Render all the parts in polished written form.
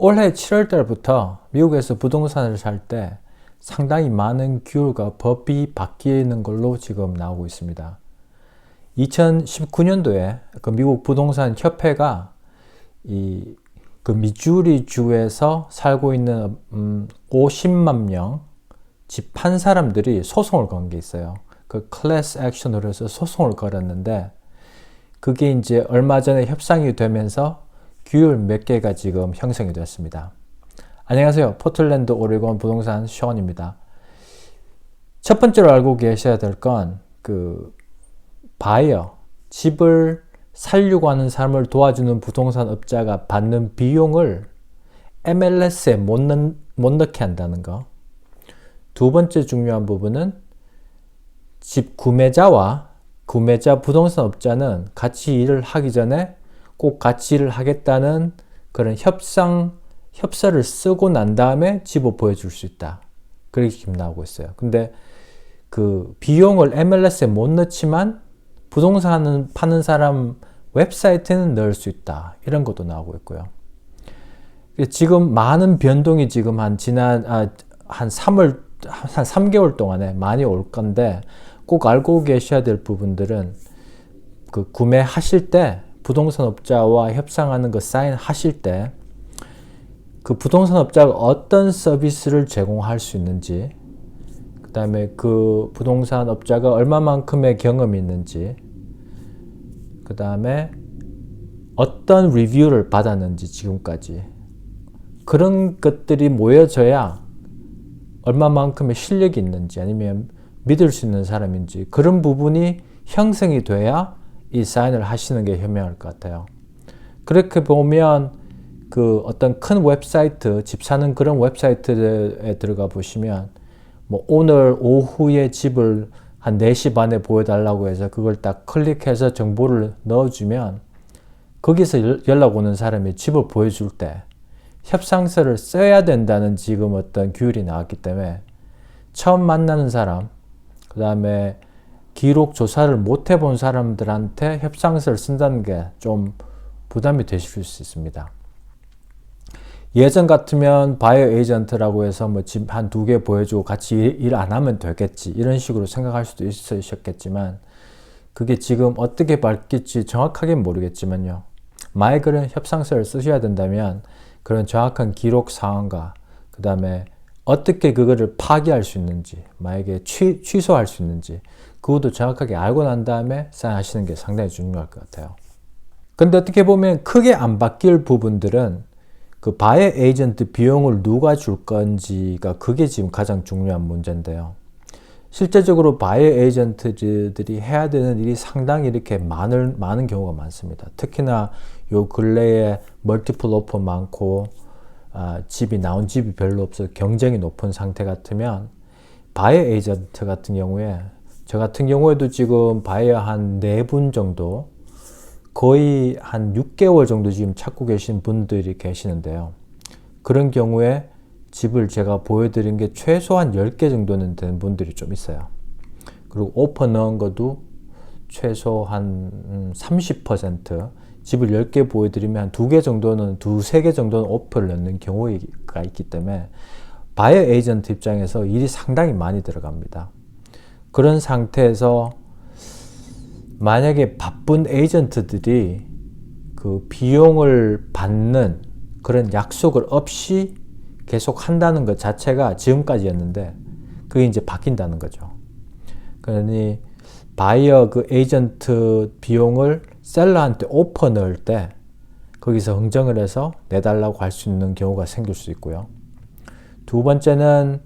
올해 7월 달부터 미국에서 부동산을 살 때 상당히 많은 규율과 법이 바뀌는 걸로 지금 나오고 있습니다. 2019년도에 그 미국 부동산 협회가 그 미주리 주에서 살고 있는 50만 명 집 판 사람들이 소송을 건 게 있어요. 그 클래스 액션으로 해서 소송을 걸었는데 그게 이제 얼마 전에 협상이 되면서 규율 몇 개가 지금 형성이 됐습니다. 안녕하세요. 포틀랜드 오레곤 부동산 션입니다. 첫 번째로 알고 계셔야 될 건 바이어, 집을 살려고 하는 사람을 도와주는 부동산 업자가 받는 비용을 MLS에 못 넣게 한다는 거. 두 번째 중요한 부분은 집 구매자 부동산 업자는 같이 일을 하기 전에 꼭 같이 일을 하겠다는 그런 협서를 쓰고 난 다음에 집을 보여줄 수 있다. 그렇게 지금 나오고 있어요. 근데 그 비용을 MLS에 못 넣지만 부동산을 파는 사람 웹사이트는 넣을 수 있다. 이런 것도 나오고 있고요. 지금 많은 변동이 지금 한 3개월 동안에 많이 올 건데 꼭 알고 계셔야 될 부분들은 그 구매하실 때 부동산 업자와 협상하는 거 사인하실 때 그 부동산 업자가 어떤 서비스를 제공할 수 있는지, 그 다음에 그 부동산 업자가 얼마만큼의 경험이 있는지, 그 다음에 어떤 리뷰를 받았는지 지금까지 그런 것들이 모여져야 얼마만큼의 실력이 있는지 아니면 믿을 수 있는 사람인지 그런 부분이 형성이 돼야 이 사인을 하시는 게 현명할 것 같아요. 그렇게 보면 그 어떤 큰 웹사이트, 집 사는 그런 웹사이트에 들어가 보시면 뭐 오늘 오후에 집을 한 4시 반에 보여달라고 해서 그걸 딱 클릭해서 정보를 넣어주면 거기서 연락 오는 사람이 집을 보여줄 때 협상서를 써야 된다는 지금 어떤 규율이 나왔기 때문에 처음 만나는 사람, 그 다음에 기록 조사를 못 해본 사람들한테 협상서를 쓴다는 게 좀 부담이 되실 수 있습니다. 예전 같으면 바이어 에이전트라고 해서 뭐 집 한 2개 보여주고 같이 일 안 하면 되겠지 이런 식으로 생각할 수도 있으셨겠지만 그게 지금 어떻게 바뀔지 정확하게는 모르겠지만요. 만약 그런 협상서를 쓰셔야 된다면 그런 정확한 기록 사항과 그 다음에 어떻게 그거를 파기할 수 있는지 만약에 취소할 수 있는지 그것도 정확하게 알고 난 다음에 사인하시는 게 상당히 중요할 것 같아요. 근데 어떻게 보면 크게 안 바뀔 부분들은 그 바이어 에이전트 비용을 누가 줄 건지가 그게 지금 가장 중요한 문제인데요. 실제적으로 바이어 에이전트들이 해야 되는 일이 상당히 이렇게 많은 경우가 많습니다. 특히나 요 근래에 멀티플 오퍼 많고 나온 집이 별로 없어 경쟁이 높은 상태 같으면 바이어 에이전트 같은 경우에 저 같은 경우에도 지금 바이어 한 4분 정도 거의 한 6개월 정도 지금 찾고 계신 분들이 계시는데요. 그런 경우에 집을 제가 보여드린 게 최소한 10개 정도는 되는 분들이 좀 있어요. 그리고 오퍼 넣은 것도 최소 한 30% 집을 10개 보여드리면 한 2개 정도는 2-3개 정도는 오퍼를 넣는 경우가 있기 때문에 바이어 에이전트 입장에서 일이 상당히 많이 들어갑니다. 그런 상태에서 만약에 바쁜 에이전트들이 그 비용을 받는 그런 약속을 없이 계속 한다는 것 자체가 지금까지였는데 그게 이제 바뀐다는 거죠. 그러니 바이어 그 에이전트 비용을 셀러한테 오퍼 넣을 때 거기서 흥정을 해서 내달라고 할 수 있는 경우가 생길 수 있고요. 두 번째는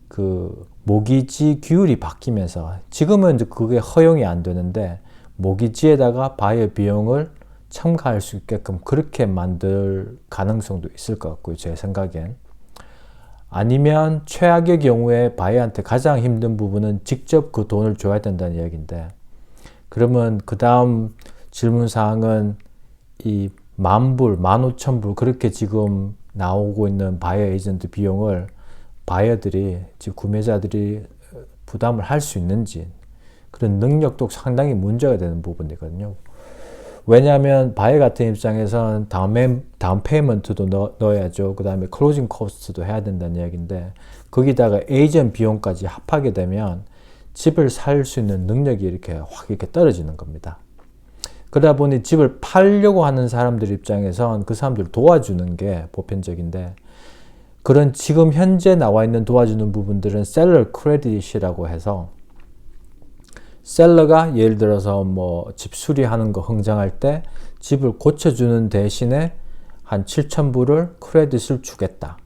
그 모기지 규율이 바뀌면서 지금은 이제 그게 허용이 안 되는데 모기지에다가 바이어 비용을 첨가할 수 있게끔 그렇게 만들 가능성도 있을 것 같고요. 제 생각엔. 아니면 최악의 경우에 바이어한테 가장 힘든 부분은 직접 그 돈을 줘야 된다는 이야기인데 그러면 그 다음 질문사항은 이 10,000불, 15,000불 그렇게 지금 나오고 있는 바이어 에이전트 비용을 바이어들이, 즉 구매자들이 부담을 할 수 있는지 그런 능력도 상당히 문제가 되는 부분이거든요. 왜냐하면 바이어 같은 입장에서는 다운 페이먼트도 넣어야죠. 그 다음에 클로징 코스트도 해야 된다는 이야기인데 거기다가 에이전 비용까지 합하게 되면 집을 살 수 있는 능력이 이렇게 확 이렇게 떨어지는 겁니다. 그러다 보니 집을 팔려고 하는 사람들 입장에선 그 사람들 도와주는 게 보편적인데 그런 지금 현재 나와 있는 도와주는 부분들은 셀러 크레딧이라고 해서 셀러가 예를 들어서 뭐 집 수리하는 거 흥정할 때 집을 고쳐주는 대신에 한 7,000불을 크레딧을 주겠다.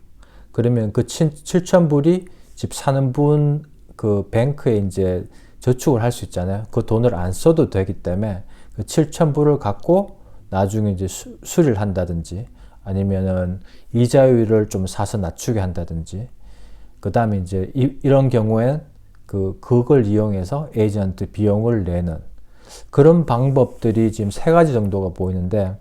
그러면 그 7,000불이 집 사는 분 그 뱅크에 이제 저축을 할 수 있잖아요. 그 돈을 안 써도 되기 때문에 그 7,000불을 갖고 나중에 이제 수리를 한다든지 아니면은 이자율을 좀 사서 낮추게 한다든지 그 다음에 이제 이런 경우엔 그걸 이용해서 에이전트 비용을 내는 그런 방법들이 지금 3가지 정도가 보이는데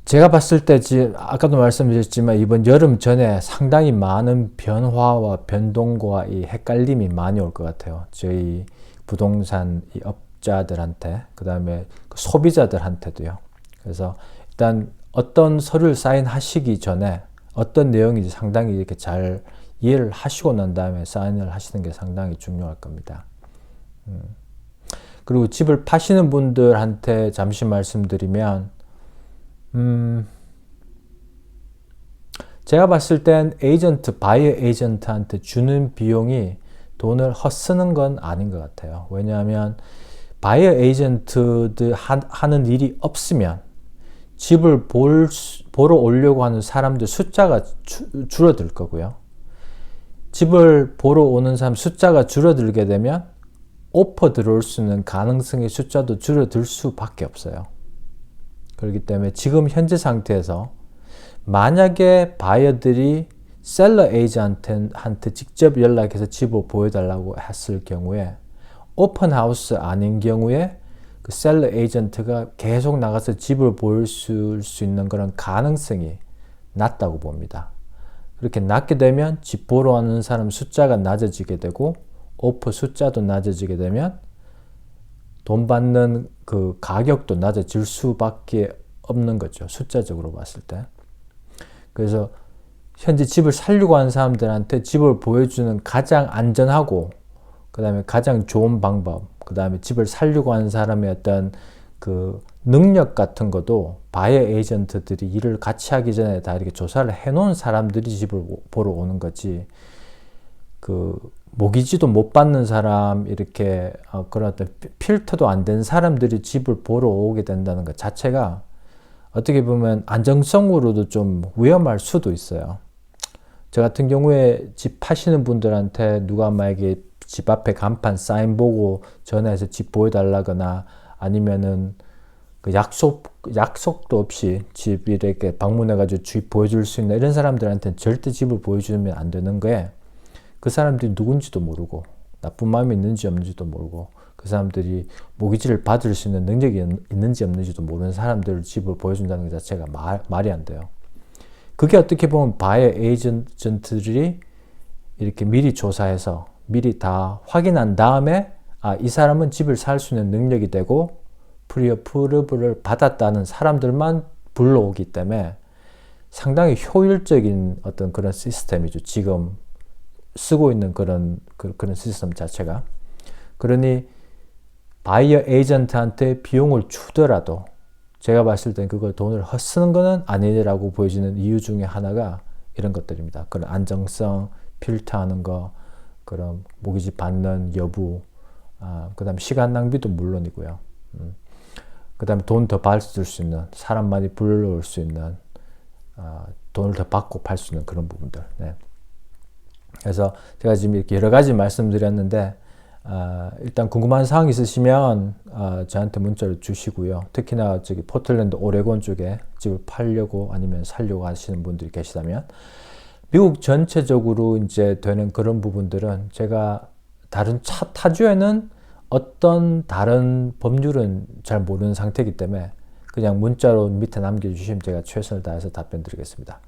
제가 봤을 때 지금 아까도 말씀드렸지만 이번 여름 전에 상당히 많은 변화와 변동과 이 헷갈림이 많이 올 것 같아요. 저희 부동산 이 업자들한테 그 다음에 소비자들한테도요. 그래서 일단 어떤 서류를 사인하시기 전에 어떤 내용인지 상당히 이렇게 잘 이해를 하시고 난 다음에 사인을 하시는 게 상당히 중요할 겁니다. 그리고 집을 파시는 분들한테 잠시 말씀드리면 제가 봤을 땐 바이어 에이전트한테 주는 비용이 돈을 헛쓰는 건 아닌 것 같아요. 왜냐하면 바이어 에이전트들 하는 일이 없으면 집을 보러 오려고 하는 사람들 숫자가 줄어들 거고요. 집을 보러 오는 사람 숫자가 줄어들게 되면 오퍼 들어올 수 있는 가능성의 숫자도 줄어들 수밖에 없어요. 그렇기 때문에 지금 현재 상태에서 만약에 바이어들이 셀러 에이전트한테 직접 연락해서 집을 보여달라고 했을 경우에 오픈하우스 아닌 경우에 그 셀러 에이전트가 계속 나가서 집을 보여줄 수 있는 그런 가능성이 낮다고 봅니다. 그렇게 낮게 되면 집 보러 오는 사람 숫자가 낮아지게 되고 오퍼 숫자도 낮아지게 되면 돈 받는 그 가격도 낮아질 수밖에 없는 거죠. 숫자적으로 봤을 때. 그래서 현재 집을 살려고 하는 사람들한테 집을 보여주는 가장 안전하고 그 다음에 가장 좋은 방법 그 다음에 집을 살려고 하는 사람의 어떤 그 능력 같은 것도 바이어 에이전트들이 일을 같이 하기 전에 다 이렇게 조사를 해놓은 사람들이 집을 보러 오는 거지 그 모기지도 못 받는 사람 이렇게 그런 어떤 필터도 안 된 사람들이 집을 보러 오게 된다는 것 자체가 어떻게 보면 안정성으로도 좀 위험할 수도 있어요. 저 같은 경우에 집 파시는 분들한테 누가 만약에 집 앞에 간판 사인 보고 전화해서 집 보여달라거나 아니면은 그 약속도 없이 집 이렇게 방문해가지고 집 보여줄 수 있는 이런 사람들한테는 절대 집을 보여주면 안 되는 거에 그 사람들이 누군지도 모르고 나쁜 마음이 있는지 없는지도 모르고 그 사람들이 모기지를 받을 수 있는 능력이 있는지 없는지도 모르는 사람들을 집을 보여준다는 것 자체가 말이 안 돼요. 그게 어떻게 보면 바이어 에이전트들이 이렇게 미리 조사해서 미리 다 확인한 다음에 이 사람은 집을 살 수 있는 능력이 되고 프리어프루브를 받았다는 사람들만 불러오기 때문에 상당히 효율적인 어떤 그런 시스템이죠. 지금 쓰고 있는 그런 시스템 자체가. 그러니 바이어 에이전트한테 비용을 주더라도 제가 봤을 땐 그걸 돈을 헛쓰는 거는 아니라고 보여지는 이유 중에 하나가 이런 것들입니다. 그런 안정성, 필터하는 거, 그런 모기지 받는 여부, 그 다음 시간 낭비도 물론이고요. 그 다음에 돈 더 받을 수 있는, 사람 많이 불러올 수 있는, 돈을 더 받고 팔 수 있는 그런 부분들. 네. 그래서 제가 지금 이렇게 여러 가지 말씀드렸는데, 일단 궁금한 사항 있으시면 저한테 문자를 주시고요. 특히나 저기 포틀랜드 오레곤 쪽에 집을 팔려고 아니면 살려고 하시는 분들이 계시다면 미국 전체적으로 이제 되는 그런 부분들은 제가 다른 타주에는 어떤 다른 법률은 잘 모르는 상태이기 때문에 그냥 문자로 밑에 남겨주시면 제가 최선을 다해서 답변 드리겠습니다.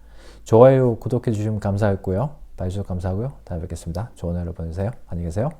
좋아요, 구독해 주시면 감사하겠고요. 봐주셔서 감사하고요. 다음에 뵙겠습니다. 좋은 하루 보내세요. 안녕히 계세요.